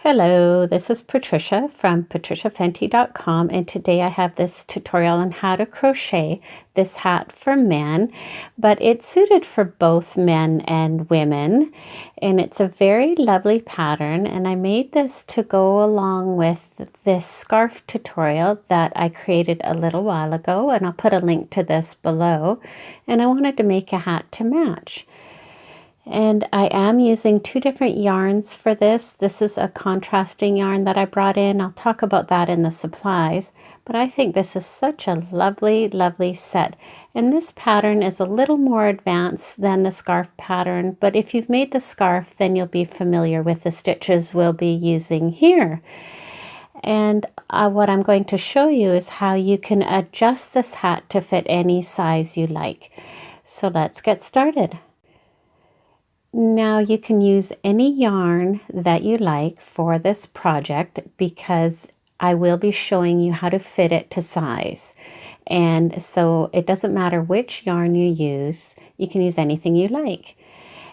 Hello, this is Patricia from patriciafenty.com, and today I have this tutorial on how to crochet this hat for men, but it's suited for both men and women, and it's a very lovely pattern, and I made this to go along with this scarf tutorial that I created a little while ago, and I'll put a link to this below, and I wanted to make a hat to match. And I am using two different yarns for this. This is a contrasting yarn that I brought in. I'll talk about that in the supplies. But I think this is such a lovely, lovely set. And this pattern is a little more advanced than the scarf pattern. But if you've made the scarf, then you'll be familiar with the stitches we'll be using here. And what I'm going to show you is how you can adjust this hat to fit any size you like. So let's get started. Now you can use any yarn that you like for this project because I will be showing you how to fit it to size. And so it doesn't matter which yarn you can use anything you like.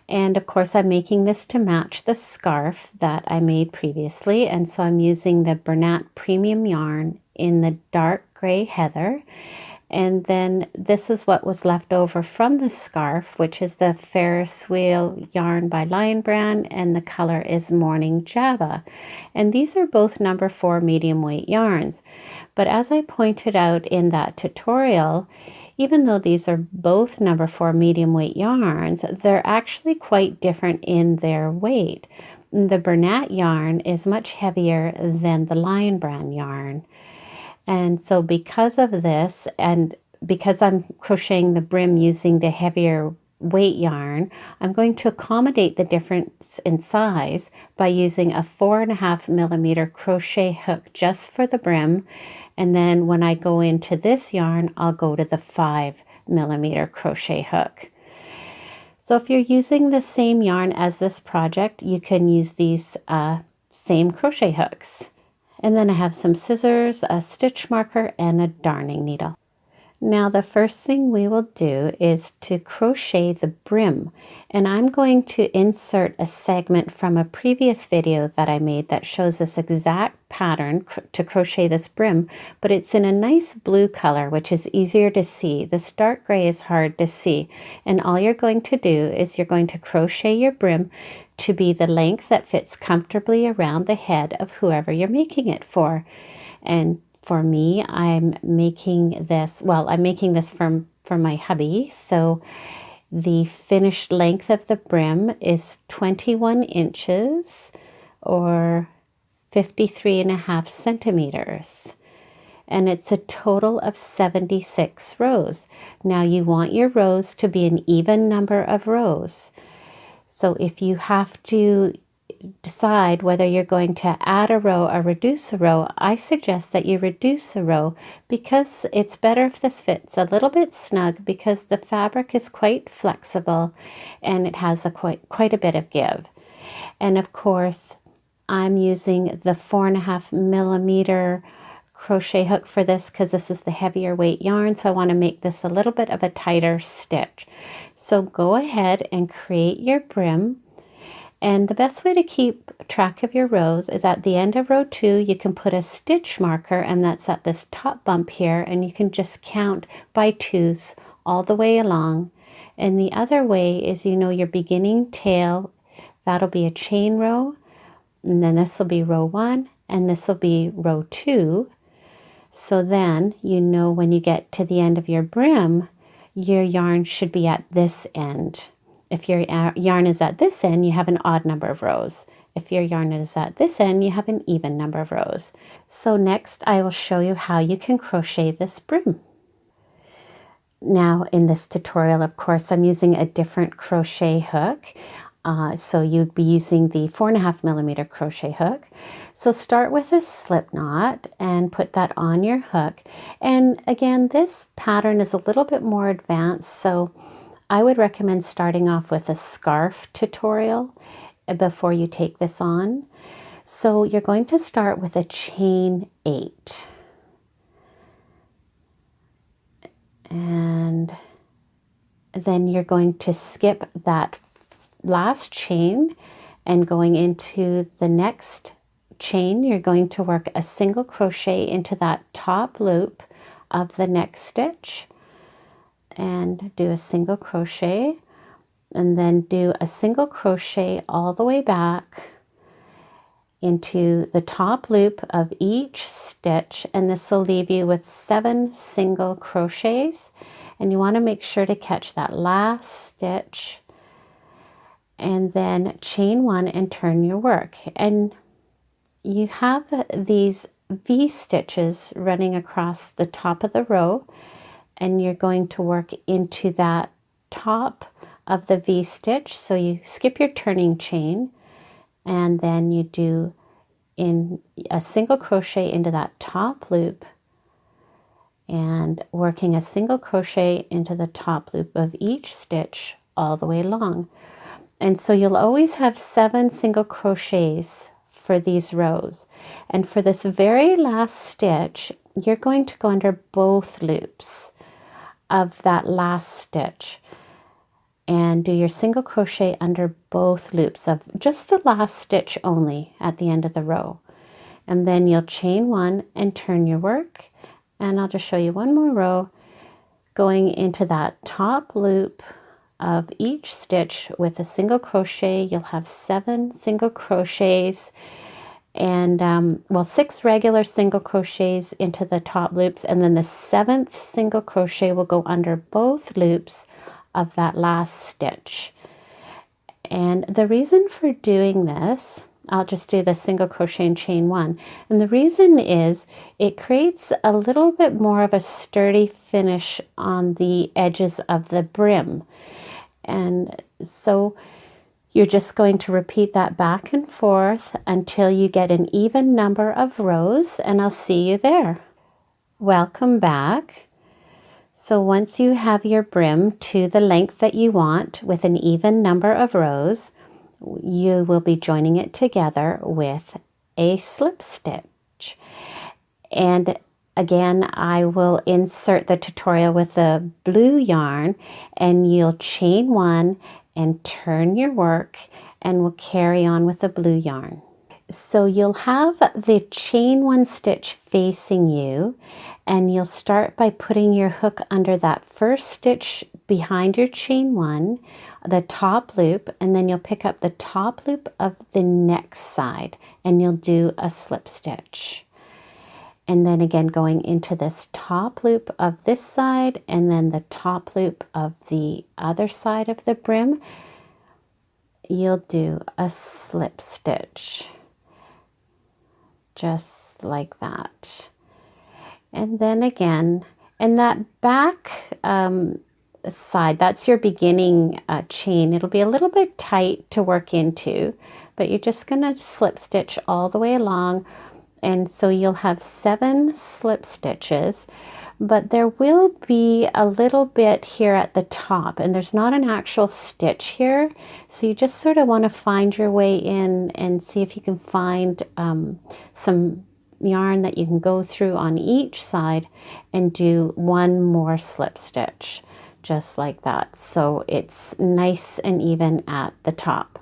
And of course I'm making this to match the scarf that I made previously, and so I'm using the Bernat Premium yarn in the dark gray heather. And then this is what was left over from the scarf, which is the Ferris Wheel yarn by Lion Brand, and the color is Morning Java. And these are both number 4 medium weight yarns. But as I pointed out in that tutorial, even though these are both number 4 medium weight yarns, they're actually quite different in their weight. The Bernat yarn is much heavier than the Lion Brand yarn. And so because of this, and because I'm crocheting the brim using the heavier weight yarn, I'm going to accommodate the difference in size by using a 4.5 millimeter crochet hook just for the brim. And then when I go into this yarn, I'll go to the 5 millimeter crochet hook. So if you're using the same yarn as this project, you can use these same crochet hooks. And then I have some scissors, a stitch marker, and a darning needle. Now the first thing we will do is to crochet the brim, and I'm going to insert a segment from a previous video that I made that shows this exact pattern to crochet this brim, but it's in a nice blue color, which is easier to see. This dark gray is hard to see, and all you're going to do is you're going to crochet your brim to be the length that fits comfortably around the head of whoever you're making it for. And for me, I'm making this for my hubby. So the finished length of the brim is 21 inches or 53.5 centimeters. And it's a total of 76 rows. Now you want your rows to be an even number of rows. So if you have to decide whether you're going to add a row or reduce a row, I suggest that you reduce a row because it's better if this fits a little bit snug because the fabric is quite flexible and it has quite a bit of give. And of course, I'm using the 4.5 millimeter crochet hook for this because this is the heavier weight yarn, so I want to make this a little bit of a tighter stitch. So go ahead and create your brim. And the best way to keep track of your rows is at the end of row 2, you can put a stitch marker, and that's at this top bump here, and you can just count by 2s all the way along. And the other way is, your beginning tail, that'll be a chain row, and then this will be row 1, and this will be row 2. So then, when you get to the end of your brim, your yarn should be at this end. If your yarn is at this end, you have an odd number of rows. If your yarn is at this end, you have an even number of rows. So next, I will show you how you can crochet this brim. Now, in this tutorial, of course, I'm using a different crochet hook. So you'd be using the 4.5 millimeter crochet hook. So start with a slip knot and put that on your hook. And again, this pattern is a little bit more advanced, so I would recommend starting off with a scarf tutorial before you take this on. So you're going to start with a chain 8. And then you're going to skip that last chain and going into the next chain, you're going to work a single crochet into that top loop of the next stitch and do a single crochet, and then do a single crochet all the way back into the top loop of each stitch, and this will leave you with 7 single crochets. And you want to make sure to catch that last stitch, and then chain 1 and turn your work. And you have these V stitches running across the top of the row, and you're going to work into that top of the V stitch. So you skip your turning chain, and then you do in a single crochet into that top loop, and working a single crochet into the top loop of each stitch all the way along. And so you'll always have 7 single crochets for these rows. And for this very last stitch, you're going to go under both loops of that last stitch and do your single crochet under both loops of just the last stitch only at the end of the row. And then you'll chain 1 and turn your work. And I'll just show you one more row going into that top loop of each stitch with a single crochet. You'll have 7 single crochets and 6 regular single crochets into the top loops, and then the 7th single crochet will go under both loops of that last stitch. And the reason for doing this, I'll just do the single crochet and chain 1, and the reason is it creates a little bit more of a sturdy finish on the edges of the brim. And so you're just going to repeat that back and forth until you get an even number of rows, and I'll see you there. Welcome back. So once you have your brim to the length that you want with an even number of rows, you will be joining it together with a slip stitch. And again, I will insert the tutorial with the blue yarn, and you'll chain 1 and turn your work, and we'll carry on with the blue yarn. So you'll have the chain 1 stitch facing you, and you'll start by putting your hook under that first stitch behind your chain 1, the top loop, and then you'll pick up the top loop of the next side, and you'll do a slip stitch. And then again going into this top loop of this side, and then the top loop of the other side of the brim, you'll do a slip stitch just like that. And then again, in that back side, that's your beginning chain. It'll be a little bit tight to work into, but you're just going to slip stitch all the way along. And so you'll have 7 slip stitches, but there will be a little bit here at the top, and there's not an actual stitch here. So you just sort of want to find your way in and see if you can find some yarn that you can go through on each side and do 1 more slip stitch, just like that. So it's nice and even at the top.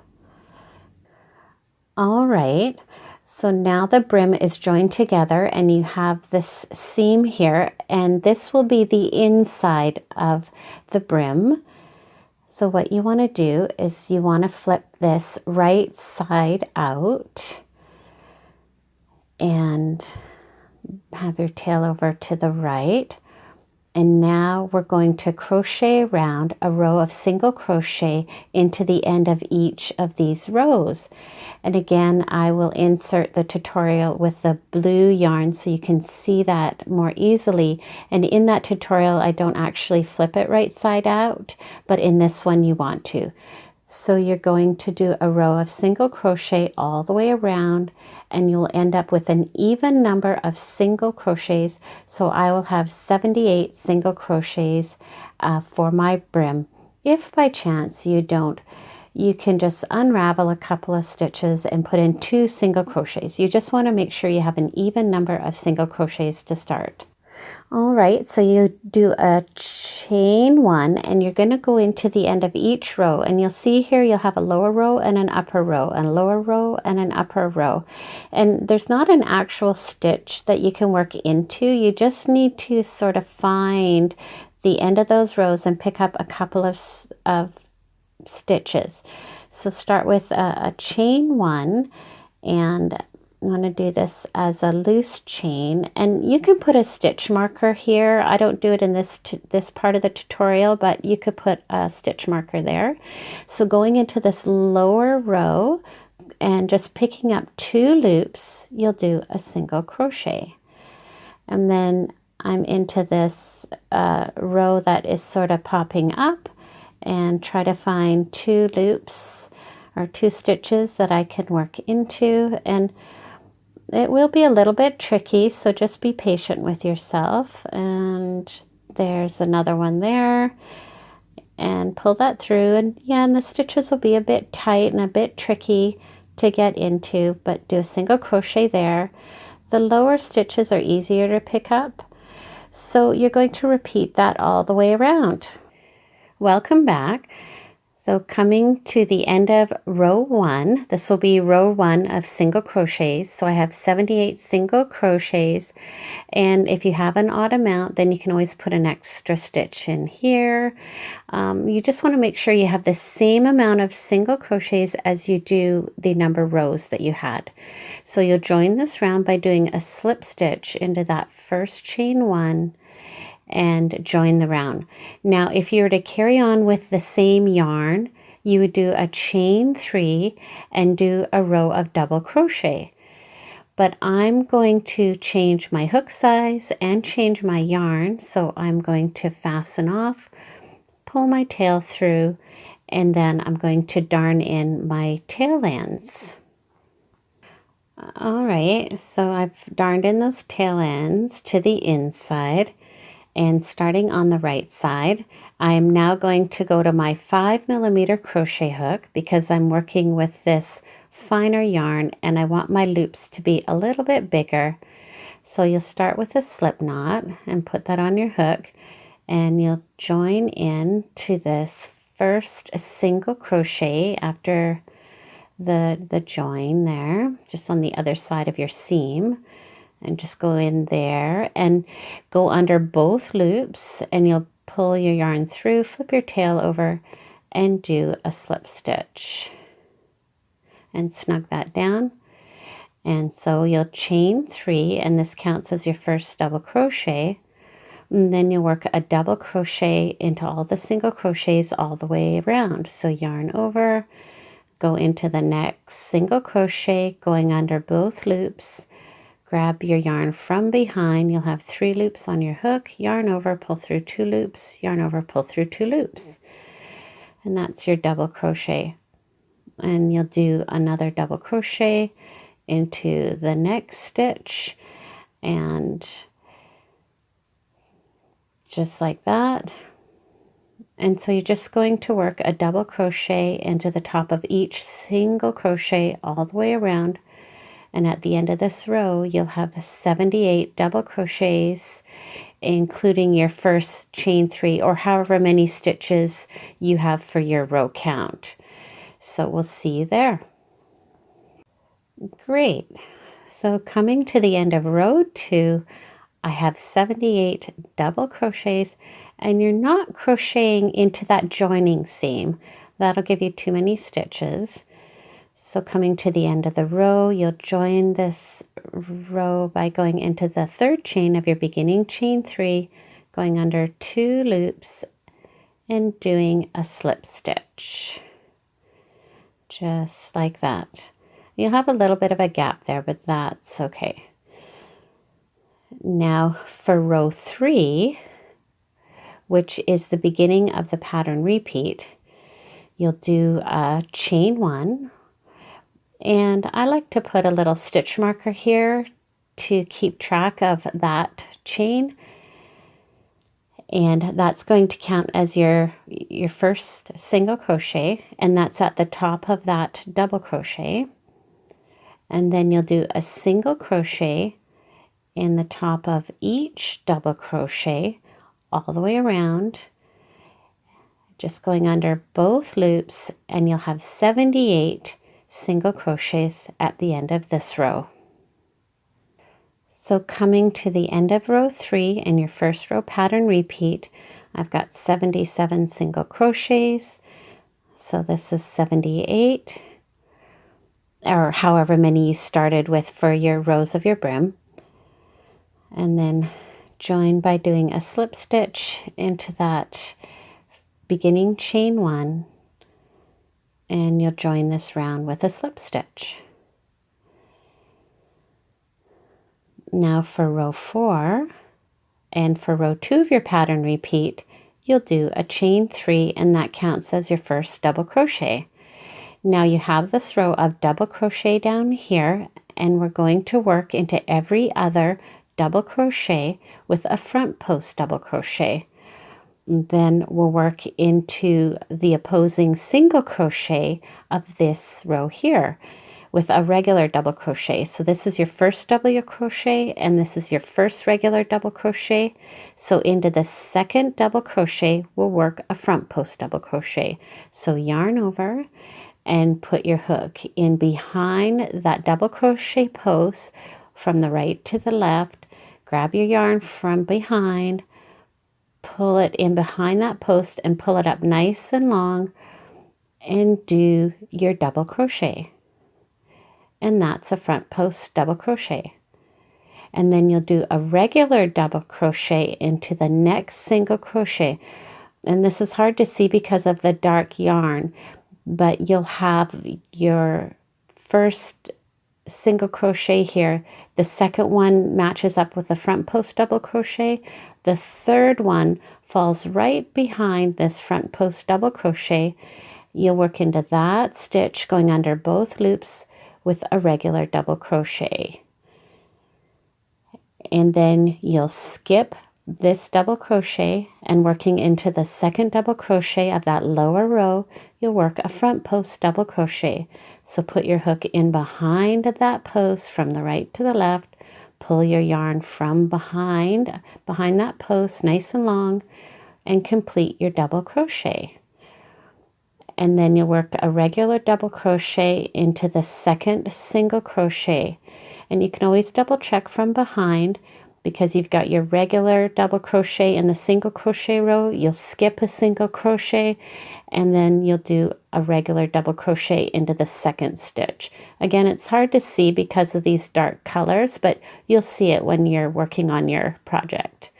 All right. So now the brim is joined together, and you have this seam here, and this will be the inside of the brim. So what you want to do is you want to flip this right side out and have your tail over to the right. And now we're going to crochet around a row of single crochet into the end of each of these rows. And again, I will insert the tutorial with the blue yarn so you can see that more easily. And in that tutorial, I don't actually flip it right side out, but in this one you want to. So you're going to do a row of single crochet all the way around, and you'll end up with an even number of single crochets. So I will have 78 single crochets for my brim. If by chance you don't, you can just unravel a couple of stitches and put in 2 single crochets. You just want to make sure you have an even number of single crochets to start. All right, so you do a chain one and you're going to go into the end of each row, and you'll see here you'll have a lower row and an upper row, and a lower row and an upper row. And there's not an actual stitch that you can work into. You just need to sort of find the end of those rows and pick up a couple of stitches. So start with a chain one, and I'm going to do this as a loose chain, and you can put a stitch marker here. I don't do it in this part of the tutorial, but you could put a stitch marker there. So going into this lower row and just picking up 2 loops, you'll do a single crochet. And then I'm into this row that is sort of popping up, and try to find 2 loops or 2 stitches that I can work into. And it will be a little bit tricky, so just be patient with yourself. And there's another one there, and pull that through. And yeah, and the stitches will be a bit tight and a bit tricky to get into, but do a single crochet there. The lower stitches are easier to pick up, so you're going to repeat that all the way around. Welcome back. So coming to the end of row 1, this will be row 1 of single crochets. So I have 78 single crochets, and if you have an odd amount, then you can always put an extra stitch in here. You just want to make sure you have the same amount of single crochets as you do the number of rows that you had. So you'll join this round by doing a slip stitch into that first chain 1 and join the round. Now, if you were to carry on with the same yarn, you would do a chain 3 and do a row of double crochet. But I'm going to change my hook size and change my yarn, so I'm going to fasten off, pull my tail through, and then I'm going to darn in my tail ends. All right, so I've darned in those tail ends to the inside. And starting on the right side, I am now going to go to my 5mm crochet hook, because I'm working with this finer yarn and I want my loops to be a little bit bigger. So you'll start with a slip knot and put that on your hook, and you'll join in to this first single crochet after the join there, just on the other side of your seam. And just go in there and go under both loops, and you'll pull your yarn through, flip your tail over, and do a slip stitch and snug that down. And so you'll chain 3, and this counts as your first double crochet. And then you'll work a double crochet into all the single crochets all the way around. So yarn over, go into the next single crochet, going under both loops. Grab your yarn from behind. You'll have 3 loops on your hook, yarn over, pull through 2 loops, yarn over, pull through 2 loops. And that's your double crochet. And you'll do another double crochet into the next stitch, and just like that. And so you're just going to work a double crochet into the top of each single crochet all the way around. And at the end of this row, you'll have 78 double crochets, including your first chain 3, or however many stitches you have for your row count. So we'll see you there. Great. So coming to the end of row 2, I have 78 double crochets, and you're not crocheting into that joining seam. That'll give you too many stitches. So coming to the end of the row, you'll join this row by going into the 3rd chain of your beginning chain 3, going under 2 loops and doing a slip stitch. Just like that. You'll have a little bit of a gap there, but that's okay. Now for row 3, which is the beginning of the pattern repeat, you'll do a chain 1. And I like to put a little stitch marker here to keep track of that chain. And that's going to count as your first single crochet, and that's at the top of that double crochet. And then you'll do a single crochet in the top of each double crochet all the way around, just going under both loops, and you'll have 78 single crochets at the end of this row. So coming to the end of row 3 in your first row pattern repeat, I've got 77 single crochets. So this is 78, or however many you started with for your rows of your brim. And then join by doing a slip stitch into that beginning chain 1, and you'll join this round with a slip stitch. Now for row 4 and for row 2 of your pattern repeat, you'll do a chain 3, and that counts as your first double crochet. Now you have this row of double crochet down here, and we're going to work into every other double crochet with a front post double crochet. Then we'll work into the opposing single crochet of this row here with a regular double crochet. So this is your first double crochet, and this is your first regular double crochet. So into the second double crochet, we'll work a front post double crochet. So yarn over and put your hook in behind that double crochet post from the right to the left. Grab your yarn from behind, pull it in behind that post and pull it up nice and long, and do your double crochet. And that's a front post double crochet. And then you'll do a regular double crochet into the next single crochet. And this is hard to see because of the dark yarn, but you'll have your first single crochet here. The second one matches up with the front post double crochet. The third one falls right behind this front post double crochet. You'll work into that stitch going under both loops with a regular double crochet. And then you'll skip this double crochet, and working into the second double crochet of that lower row, you'll work a front post double crochet. So put your hook in behind that post from the right to the left, pull your yarn from behind that post nice and long, and complete your double crochet. And then you'll work a regular double crochet into the second single crochet. And you can always double check from behind, because you've got your regular double crochet in the single crochet row. You'll skip a single crochet, and then you'll do a regular double crochet into the second stitch. Again, it's hard to see because of these dark colors, but you'll see it when you're working on your project.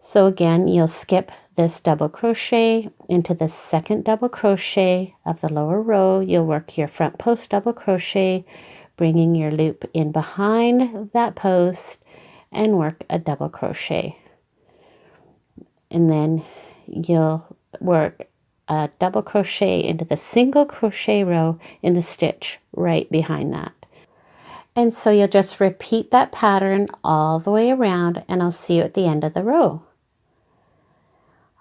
So again, you'll skip this double crochet into the second double crochet of the lower row. You'll work your front post double crochet, bringing your loop in behind that post, and work a double crochet. And then you'll work a double crochet into the single crochet row in the stitch right behind that. And so you'll just repeat that pattern all the way around, and I'll see you at the end of the row.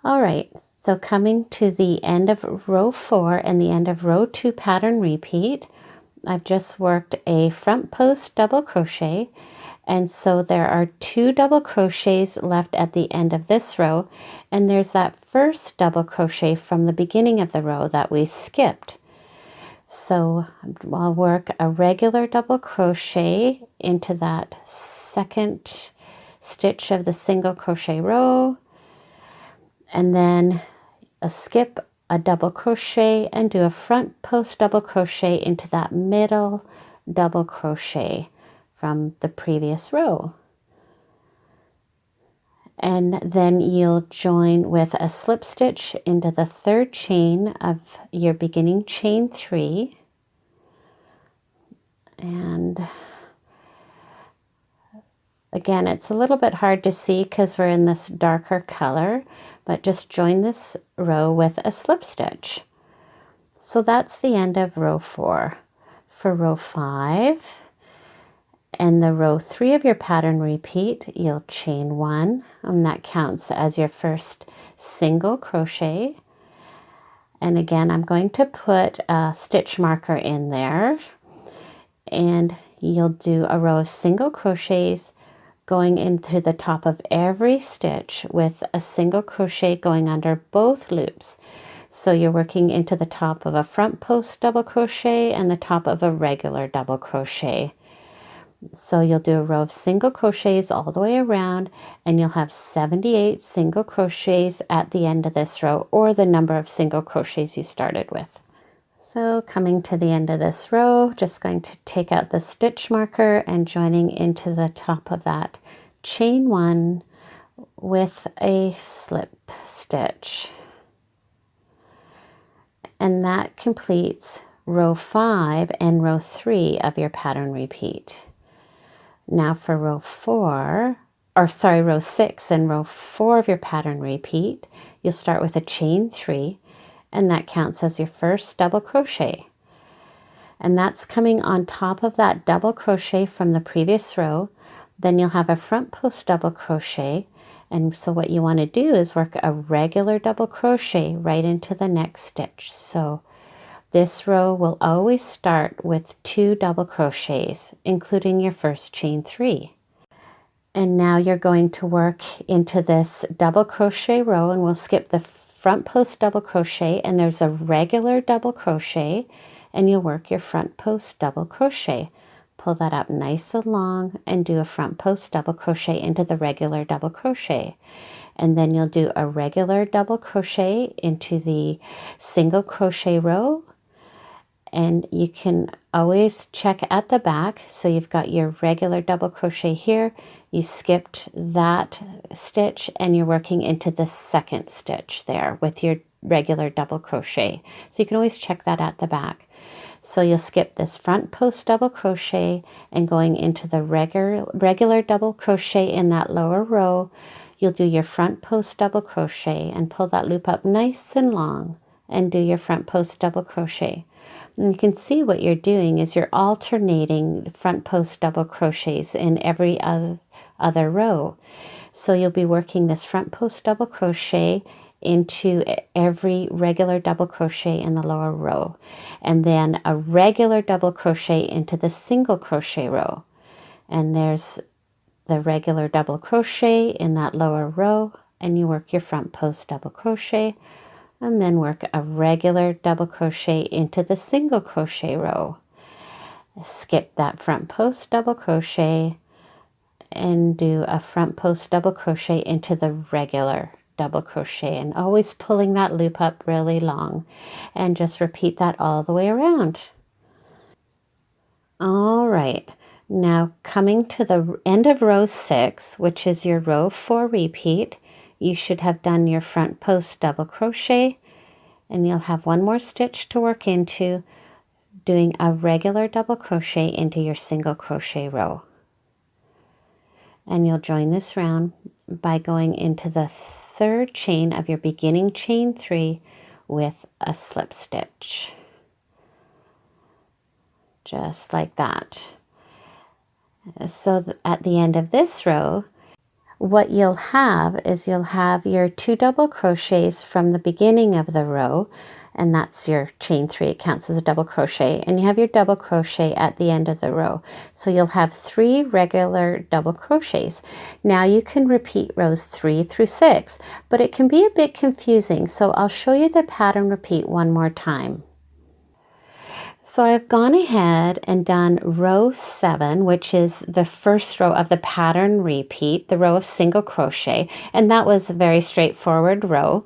All right, so coming to the end of row 4 and the end of row 2 pattern repeat, I've just worked a front post double crochet, and so there are 2 double crochets left at the end of this row, and there's that first double crochet from the beginning of the row that we skipped. So I'll work a regular double crochet into that second stitch of the single crochet row, and then skip a double crochet and do a front post double crochet into that middle double crochet from the previous row. And then you'll join with a slip stitch into the third chain of your beginning chain 3. And again, it's a little bit hard to see because we're in this darker color, but just join this row with a slip stitch. So that's the end of row 4. For row 5 and the row 3 of your pattern repeat, you'll chain 1, and that counts as your first single crochet. And again, I'm going to put a stitch marker in there, and you'll do a row of single crochets going into the top of every stitch with a single crochet going under both loops. So you're working into the top of a front post double crochet and the top of a regular double crochet. So you'll do a row of single crochets all the way around, and you'll have 78 single crochets at the end of this row, or the number of single crochets you started with. So coming to the end of this row, just going to take out the stitch marker and joining into the top of that chain 1 with a slip stitch. And that completes row 5 and row 3 of your pattern repeat. Now for row 6 and row 4 of your pattern repeat, you'll start with a chain 3, and that counts as your first double crochet. And that's coming on top of that double crochet from the previous row. Then you'll have a front post double crochet. And so what you want to do is work a regular double crochet right into the next stitch. So this row will always start with 2 double crochets, including your first chain 3. And now you're going to work into this double crochet row, and we'll skip the front post double crochet, and there's a regular double crochet, and you'll work your front post double crochet. Pull that up nice and long and do a front post double crochet into the regular double crochet. And then you'll do a regular double crochet into the single crochet row. And you can always check at the back. So you've got your regular double crochet here. You skipped that stitch and you're working into the second stitch there with your regular double crochet. So you can always check that at the back. So you'll skip this front post double crochet and going into the regular double crochet in that lower row, you'll do your front post double crochet and pull that loop up nice and long and do your front post double crochet. And you can see what you're doing is you're alternating front post double crochets in every other row. So you'll be working this front post double crochet into every regular double crochet in the lower row, and then a regular double crochet into the single crochet row. And there's the regular double crochet in that lower row, and you work your front post double crochet, and then work a regular double crochet into the single crochet row. Skip that front post double crochet and do a front post double crochet into the regular double crochet, and always pulling that loop up really long, and just repeat that all the way around. All right, now coming to the end of row 6, which is your row 4 repeat, you should have done your front post double crochet, and you'll have one more stitch to work into, doing a regular double crochet into your single crochet row. And you'll join this round by going into the third chain of your beginning chain 3 with a slip stitch. Just like that. So at the end of this row, what you'll have is you'll have your 2 double crochets from the beginning of the row, and that's your chain 3. It counts as a double crochet, and you have your double crochet at the end of the row. So you'll have 3 regular double crochets. Now you can repeat rows 3 through 6, but it can be a bit confusing, so I'll show you the pattern repeat one more time. So I've gone ahead and done row 7, which is the first row of the pattern repeat, the row of single crochet, and that was a very straightforward row.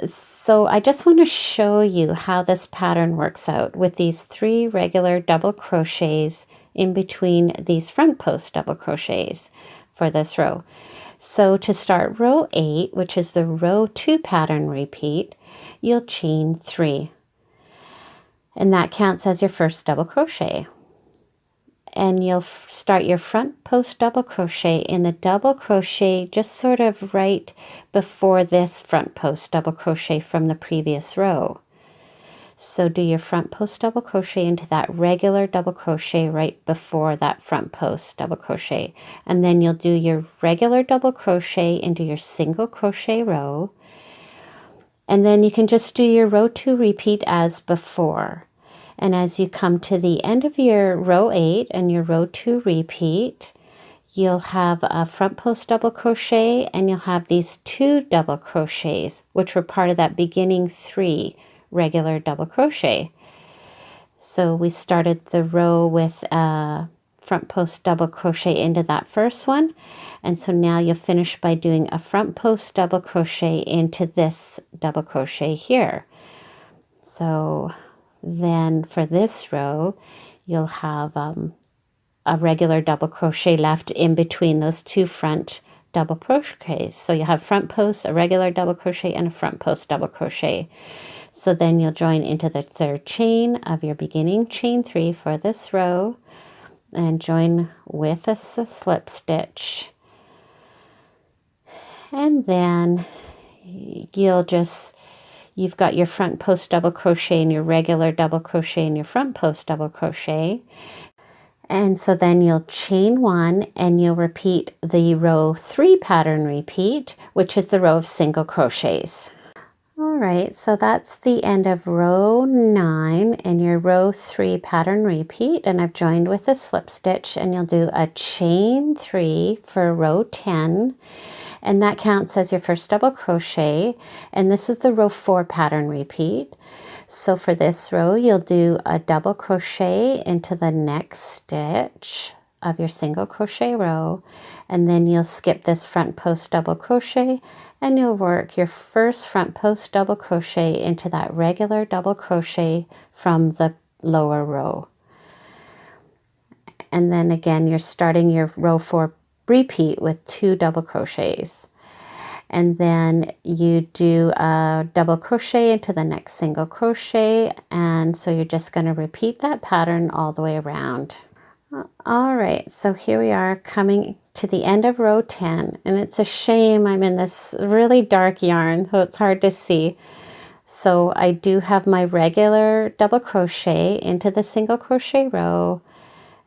So I just want to show you how this pattern works out with these 3 regular double crochets in between these front post double crochets for this row. So to start row 8, which is the row 2 pattern repeat, you'll chain 3. And that counts as your first double crochet. And you'll start your front post double crochet in the double crochet just sort of right before this front post double crochet from the previous row. So do your front post double crochet into that regular double crochet right before that front post double crochet. And then you'll do your regular double crochet into your single crochet row. And then you can just do your row 2 repeat as before. And as you come to the end of your row 8 and your row 2 repeat, you'll have a front post double crochet, and you'll have these 2 double crochets, which were part of that beginning 3 regular double crochet. So we started the row with a front post double crochet into that first one, and so now you'll finish by doing a front post double crochet into this double crochet here. So then for this row, you'll have a regular double crochet left in between those 2 front double crochets. So you have front post, a regular double crochet, and a front post double crochet. So then you'll join into the 3rd chain of your beginning chain 3 for this row, and join with a slip stitch. And then you've got your front post double crochet and your regular double crochet and your front post double crochet. And so then you'll chain 1 and you'll repeat the row 3 pattern repeat, which is the row of single crochets. All right, so that's the end of row 9 and your row 3 pattern repeat, and I've joined with a slip stitch, and you'll do a chain 3 for row 10, and that counts as your first double crochet, and this is the row 4 pattern repeat. So for this row, you'll do a double crochet into the next stitch of your single crochet row, and then you'll skip this front post double crochet, and you'll work your first front post double crochet into that regular double crochet from the lower row. And then again, you're starting your row 4 repeat with 2 double crochets. And then you do a double crochet into the next single crochet, and so you're just going to repeat that pattern all the way around. All right, so here we are coming to the end of row 10, and it's a shame I'm in this really dark yarn, so it's hard to see. So I do have my regular double crochet into the single crochet row,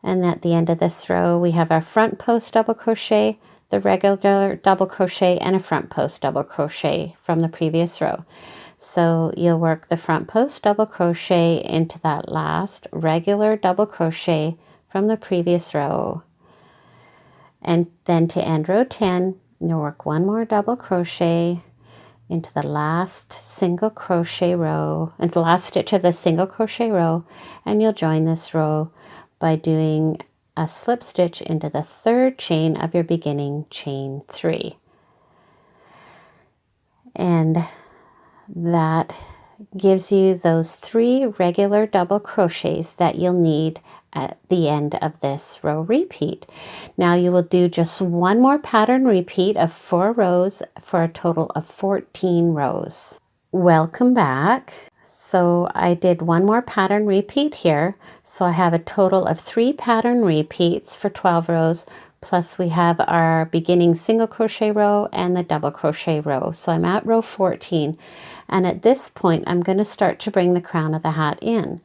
and at the end of this row we have our front post double crochet, the regular double crochet, and a front post double crochet from the previous row. So you'll work the front post double crochet into that last regular double crochet from the previous row. And then to end row 10, you'll work 1 more double crochet into the last single crochet row, into the last stitch of the single crochet row, and you'll join this row by doing a slip stitch into the 3rd chain of your beginning chain 3. And that gives you those 3 regular double crochets that you'll need at the end of this row repeat. Now you will do just 1 more pattern repeat of 4 rows for a total of 14 rows. Welcome back. So I did 1 more pattern repeat here. So I have a total of 3 pattern repeats for 12 rows, plus we have our beginning single crochet row and the double crochet row. So I'm at row 14, and at this point I'm going to start to bring the crown of the hat in.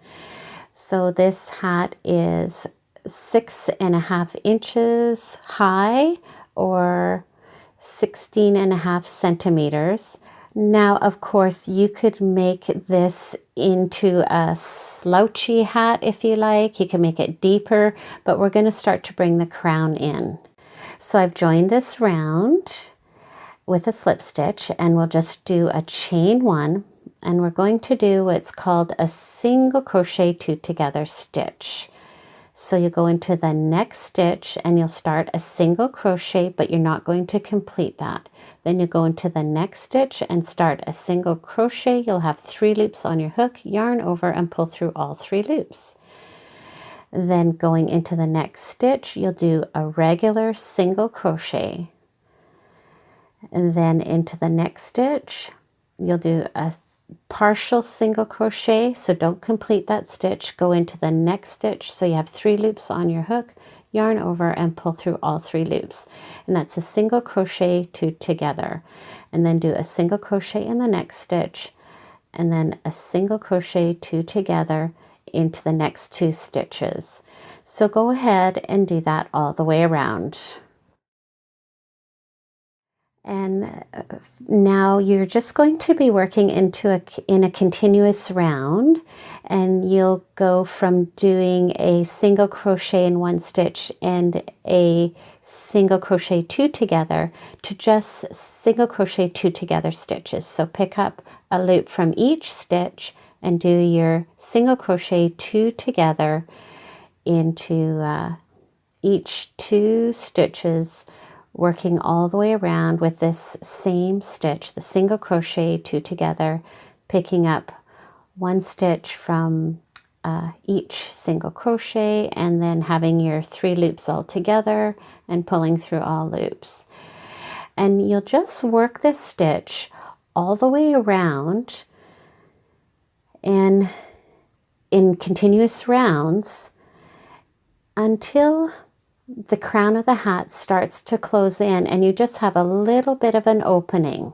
So this hat is 6.5 inches high, or 16.5 centimeters. Now, of course, you could make this into a slouchy hat if you like. You can make it deeper, but we're going to start to bring the crown in. So I've joined this round with a slip stitch, and we'll just do a chain 1, and we're going to do what's called a single crochet 2 together stitch. So you go into the next stitch and you'll start a single crochet, but you're not going to complete that. Then you go into the next stitch and start a single crochet. You'll have 3 loops on your hook, yarn over and pull through all 3 loops. Then going into the next stitch, you'll do a regular single crochet. And then into the next stitch, you'll do a partial single crochet, so don't complete that stitch. Go into the next stitch, so you have 3 loops on your hook, yarn over and pull through all 3 loops, and that's a single crochet 2 together. And then do a single crochet in the next stitch, and then a single crochet 2 together into the next 2 stitches. So go ahead and do that all the way around. And now you're just going to be working in a continuous round, and you'll go from doing a single crochet in one stitch and a single crochet two together to just single crochet two together stitches. So pick up a loop from each stitch and do your single crochet two together into each two stitches, working all the way around with this same stitch, the single crochet two together, picking up one stitch from each single crochet, and then having your 3 loops all together and pulling through all loops. And you'll just work this stitch all the way around and in continuous rounds until the crown of the hat starts to close in and you just have a little bit of an opening.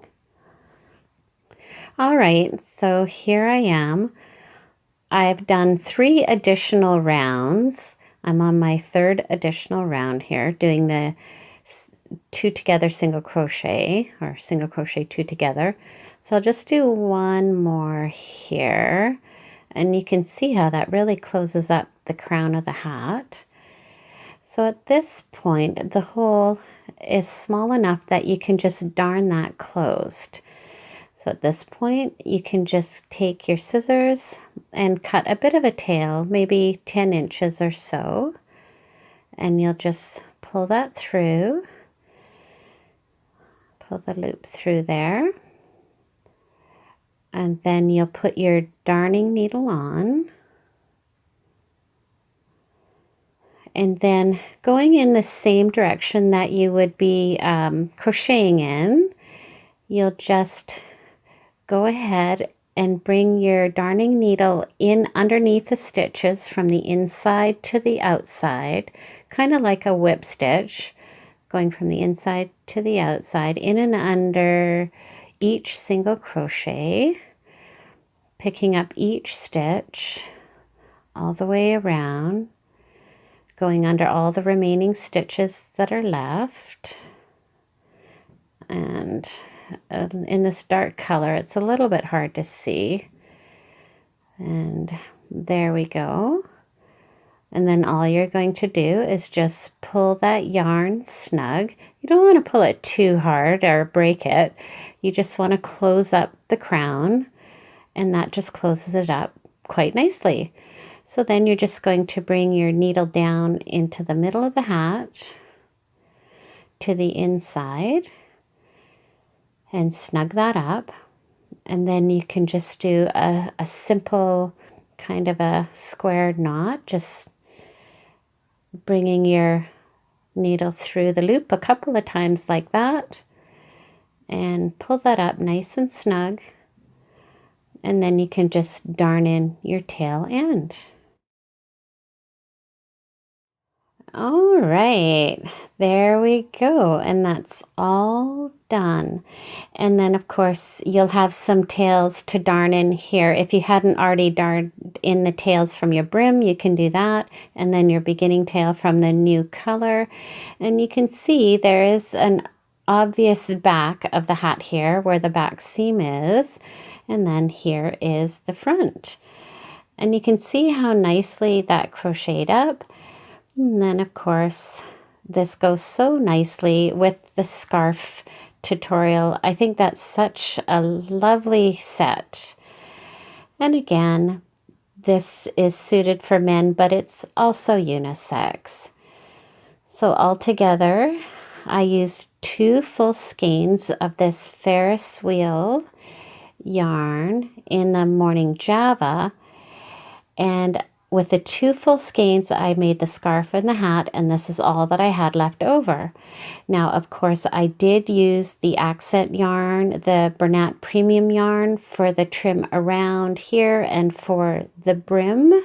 All right, so here I am. I've done 3 additional rounds. I'm on my 3rd additional round here, doing the 2 together single crochet, or single crochet 2 together. So I'll just do one more here, and you can see how that really closes up the crown of the hat. So at this point, the hole is small enough that you can just darn that closed. So at this point, you can just take your scissors and cut a bit of a tail, maybe 10 inches or so, and you'll just pull that through, pull the loop through there, and then you'll put your darning needle on. And then going in the same direction that you would be crocheting in, you'll just go ahead and bring your darning needle in underneath the stitches from the inside to the outside, kind of like a whip stitch, going from the inside to the outside, in and under each single crochet, picking up each stitch all the way around, going under all the remaining stitches that are left. And in this dark color, it's a little bit hard to see. And there we go. And then all you're going to do is just pull that yarn snug. You don't want to pull it too hard or break it. You just want to close up the crown, and that just closes it up quite nicely. So then you're just going to bring your needle down into the middle of the hat to the inside and snug that up. And then you can just do a simple kind of a squared knot, just bringing your needle through the loop a couple of times like that, and pull that up nice and snug. And then you can just darn in your tail end. All right, there we go, and that's all done. And then of course you'll have some tails to darn in here. If you hadn't already darned in the tails from your brim, you can do that, and then your beginning tail from the new color. And you can see there is an obvious back of the hat here where the back seam is, and then here is the front. And you can see how nicely that crocheted up. And then, of course, this goes so nicely with the scarf tutorial. I think that's such a lovely set. And again, this is suited for men, but it's also unisex. So altogether, I used 2 full skeins of this Ferris wheel yarn in the Morning Java, and with the 2 full skeins, I made the scarf and the hat, and this is all that I had left over. Now, of course, I did use the accent yarn, the Bernat Premium yarn, for the trim around here and for the brim.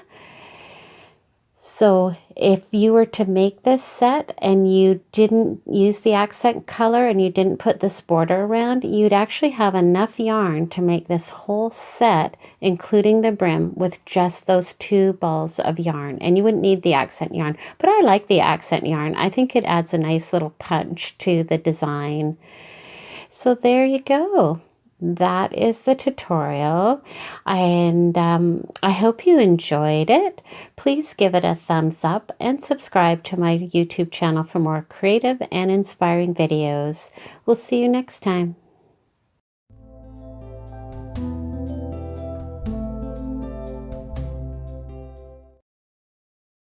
So if you were to make this set and you didn't use the accent color and you didn't put this border around, you'd actually have enough yarn to make this whole set, including the brim, with just those 2 balls of yarn. And you wouldn't need the accent yarn. But I like the accent yarn. I think it adds a nice little punch to the design. So there you go. That is the tutorial, and I hope you enjoyed it. Please give it a thumbs up and subscribe to my YouTube channel for more creative and inspiring videos. We'll see you next time.